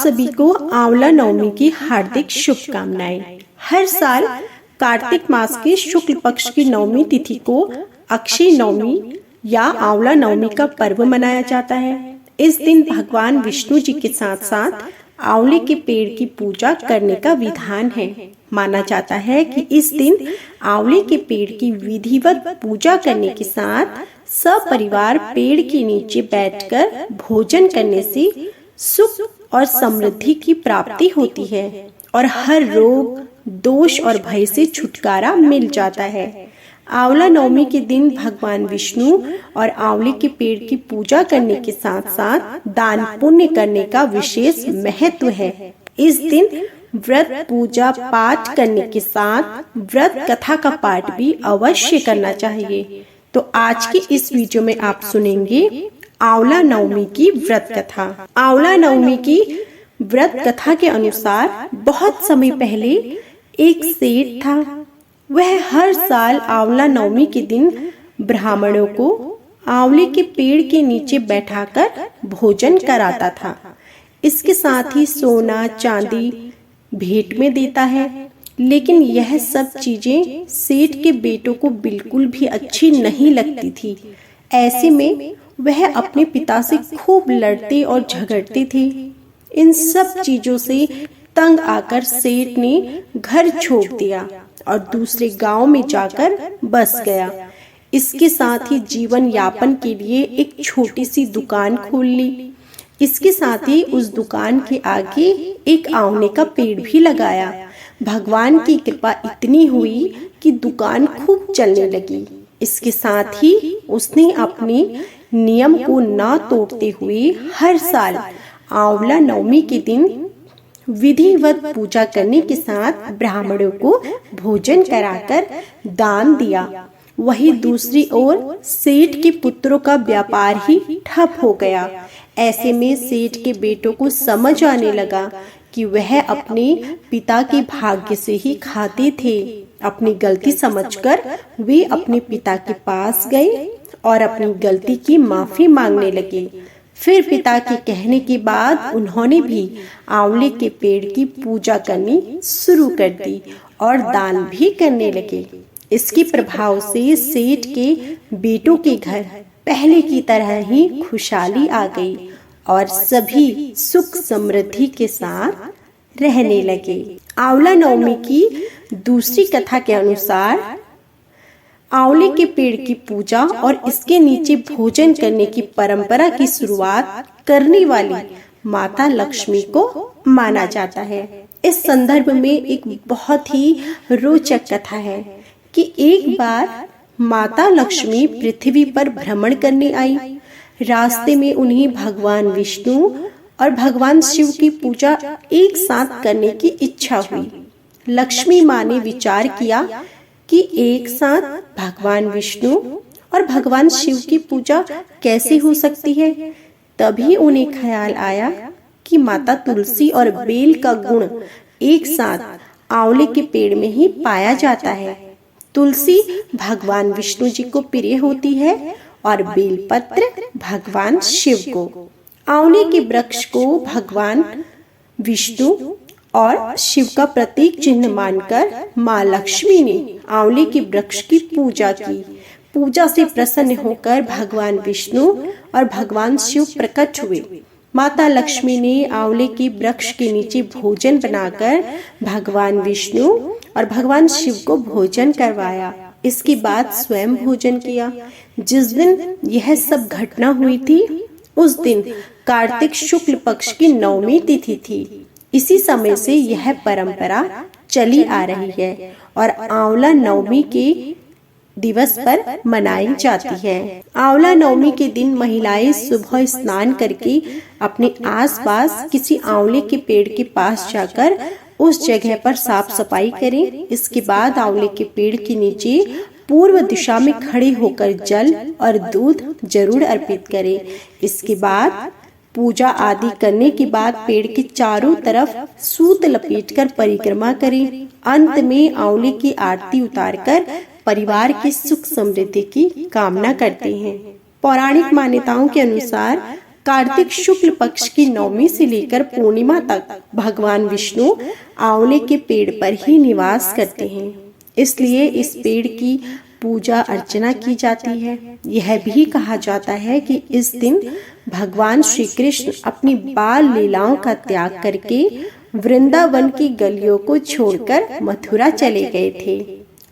सभी को आंवला नवमी की हार्दिक शुभकामनाएं। हर साल कार्तिक मास के शुक्ल पक्ष की नवमी तिथि को अक्षय नवमी या आंवला नवमी का पर्व मनाया जाता है। इस दिन भगवान विष्णु जी के साथ साथ आंवले के पेड़ की पूजा करने का विधान है। माना जाता है कि इस दिन आंवले के पेड़ की विधिवत पूजा करने के साथ सपरिवार पेड़ के नीचे बैठकर भोजन करने से सुख और समृद्धि की प्राप्ति होती है और हर रोग, दोष और भय से छुटकारा मिल जाता है। आंवला नवमी के दिन भगवान विष्णु और आंवले के पेड़ की पूजा करने के साथ साथ दान पुण्य करने का विशेष महत्व है। इस दिन व्रत पूजा पाठ करने के साथ व्रत कथा का पाठ भी अवश्य करना चाहिए। तो आज की इस वीडियो में आप सुनेंगे आंवला नवमी की व्रत कथा। आंवला नवमी की व्रत कथा के अनुसार बहुत समय पहले एक सेठ था। वह हर साल आंवला नवमी के दिन ब्राह्मणों को आंवले के पेड़ के नीचे बैठाकर भोजन कराता था। इसके साथ ही सोना चांदी भेंट में देता है। लेकिन यह सब चीजें सेठ के बेटों को बिल्कुल भी अच्छी नहीं लगती थी। ऐसे में वह अपने पिता से खूब लड़ते और झगड़ते थे। इन सब चीजों से तंग आकर सेठ ने घर छोड़ दिया और दूसरे गांव में जाकर बस गया। इसके साथ ही जीवन यापन के लिए एक छोटी सी दुकान खोल ली। इसके साथ ही उस दुकान के आगे एक आंवले का पेड़ भी लगाया। भगवान की कृपा इतनी हुई कि दुकान खूब चलने लगी। इसके साथ ही उसने अपने नियम को ना तोड़ते हुए हर साल आंवला नवमी के दिन विधिवत पूजा करने के साथ ब्राह्मणों को भोजन कराकर दान दिया। वही दूसरी ओर सेठ के पुत्रों का व्यापार ही ठप हो गया। ऐसे में सेठ के बेटों को समझ आने लगा कि वह अपने पिता के भाग्य से ही खाते थे। अपनी गलती समझकर वे अपने पिता के पास गए और अपनी गलती की माफी मांगने लगे। फिर पिता के कहने के बाद उन्होंने भी आंवले के पेड़ की पूजा करनी शुरू कर दी और दान भी करने लगे। इसके प्रभाव से सेठ के बेटों के घर पहले की तरह ही खुशहाली आ गई और सभी सुख समृद्धि के साथ रहने लगे। आंवला नवमी की दूसरी कथा के अनुसार आंवले के पेड़ की पूजा और इसके नीचे भोजन करने की परंपरा की शुरुआत करने वाली माता लक्ष्मी को माना जाता है। इस संदर्भ में एक बहुत ही रोचक कथा है कि एक बार माता लक्ष्मी पृथ्वी पर भ्रमण करने आई। रास्ते में उन्हें भगवान विष्णु और भगवान शिव की पूजा एक साथ करने की इच्छा हुई। लक्ष्मी माँ ने विचार किया कि एक साथ भगवान विष्णु और भगवान शिव की पूजा कैसे हो सकती है। तभी उन्हें ख्याल आया कि माता तुलसी और बेल का गुण एक साथ आंवले के पेड़ में ही पाया जाता है। तुलसी भगवान विष्णु जी को प्रिय होती है और बेलपत्र भगवान शिव को। आंवले के वृक्ष को भगवान विष्णु और शिव का प्रतीक चिन्ह मानकर माँ लक्ष्मी ने आंवले के वृक्ष की पूजा की। पूजा से प्रसन्न होकर भगवान विष्णु और भगवान शिव प्रकट हुए। माता लक्ष्मी ने आंवले के वृक्ष के नीचे भोजन बनाकर भगवान विष्णु और भगवान शिव को भोजन करवाया। इसके बाद स्वयं भोजन किया। जिस दिन यह सब घटना हुई थी उस दिन कार्तिक शुक्ल पक्ष की नवमी तिथि थी। इसी समय से यह परंपरा चली आ रही है और आंवला नवमी के दिवस पर मनाई जाती है। आंवला नवमी के दिन महिलाएं सुबह स्नान करके अपने आसपास किसी आंवले के पेड़ के पास जाकर उस जगह पर साफ सफाई करें। इसके बाद आंवले के पेड़ के नीचे पूर्व दिशा में खड़े होकर जल और दूध जरूर अर्पित करें। इसके बाद पूजा आदि करने के बाद पेड़ के चारों तरफ सूत लपेटकर परिक्रमा करें। अंत में आंवले की आरती उतारकर परिवार की सुख समृद्धि की कामना करते हैं। पौराणिक मान्यताओं के अनुसार कार्तिक शुक्ल पक्ष की नवमी से लेकर पूर्णिमा तक भगवान विष्णु आंवले के पेड़ पर ही निवास करते हैं, इसलिए इस पेड़ की पूजा अर्चना की जाती है। यह भी कहा जाता है कि इस दिन भगवान श्री कृष्ण अपनी बाल लीलाओं का त्याग करके वृंदावन की गलियों को छोड़कर मथुरा चले गए थे।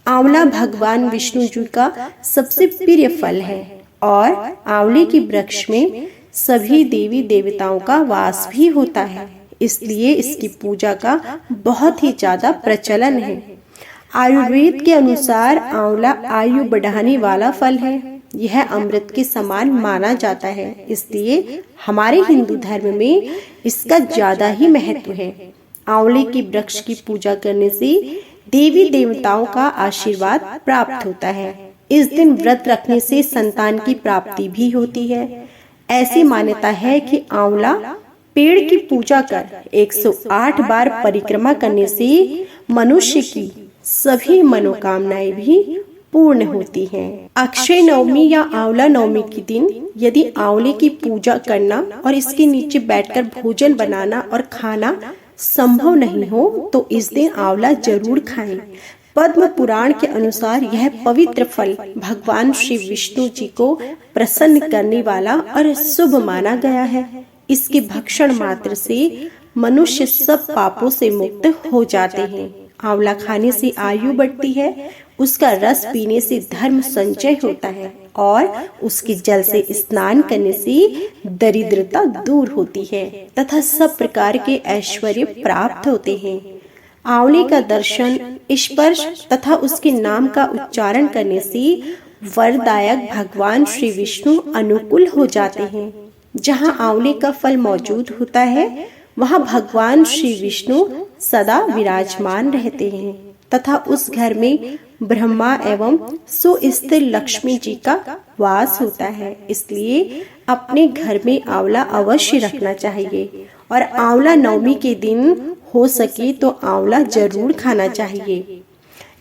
आंवला भगवान विष्णु जी का सबसे प्रिय फल है और आंवले के वृक्ष में सभी देवी देवताओं का वास भी होता है, इसलिए इसकी पूजा का बहुत ही ज्यादा प्रचलन है। आयुर्वेद के अनुसार आंवला आयु बढ़ाने वाला फल है। यह अमृत के समान माना जाता है, इसलिए हमारे हिंदू धर्म में इसका ज्यादा ही महत्व है। आंवले के वृक्ष की पूजा करने से देवी देवताओं का आशीर्वाद प्राप्त होता है। इस दिन व्रत रखने से संतान की प्राप्ति भी होती है। ऐसी मान्यता है कि आंवला पेड़ की पूजा कर 108 बार परिक्रमा करने से मनुष्य की सभी मनोकामनाएं भी पूर्ण होती हैं। अक्षय नवमी या आंवला नवमी के दिन यदि आंवले की पूजा करना और इसके नीचे बैठकर भोजन बनाना और खाना संभव नहीं हो तो इस दिन आंवला जरूर खाएं। पद्म पुराण के अनुसार यह पवित्र फल भगवान श्री विष्णु जी को प्रसन्न करने वाला और शुभ माना गया है। इसके भक्षण मात्र से मनुष्य सब पापों से मुक्त हो जाते हैं। आंवला खाने से आयु बढ़ती है, उसका रस पीने से धर्म संचय होता है और उसके जल से स्नान करने से दरिद्रता दूर होती है तथा सब प्रकार के ऐश्वर्य प्राप्त होते हैं। आंवले का दर्शन, स्पर्श तथा उसके नाम का उच्चारण करने से वरदायक भगवान श्री विष्णु अनुकूल हो जाते हैं। जहाँ आंवले का फल मौजूद होता है वहाँ भगवान श्री विष्णु सदा विराजमान रहते हैं तथा उस घर में ब्रह्मा एवं सुस्थिर लक्ष्मी जी का वास होता है। इसलिए अपने घर में आंवला अवश्य रखना चाहिए और आंवला नवमी के दिन हो सके तो आंवला जरूर खाना चाहिए।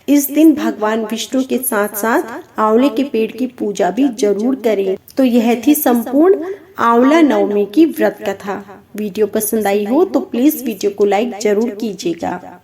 इस दिन भगवान विष्णु के साथ साथ आंवले के पेड़ की पूजा भी जरूर करें। तो यह थी संपूर्ण आंवला नवमी की व्रत कथा। वीडियो पसंद आई हो तो प्लीज वीडियो को लाइक जरूर कीजिएगा।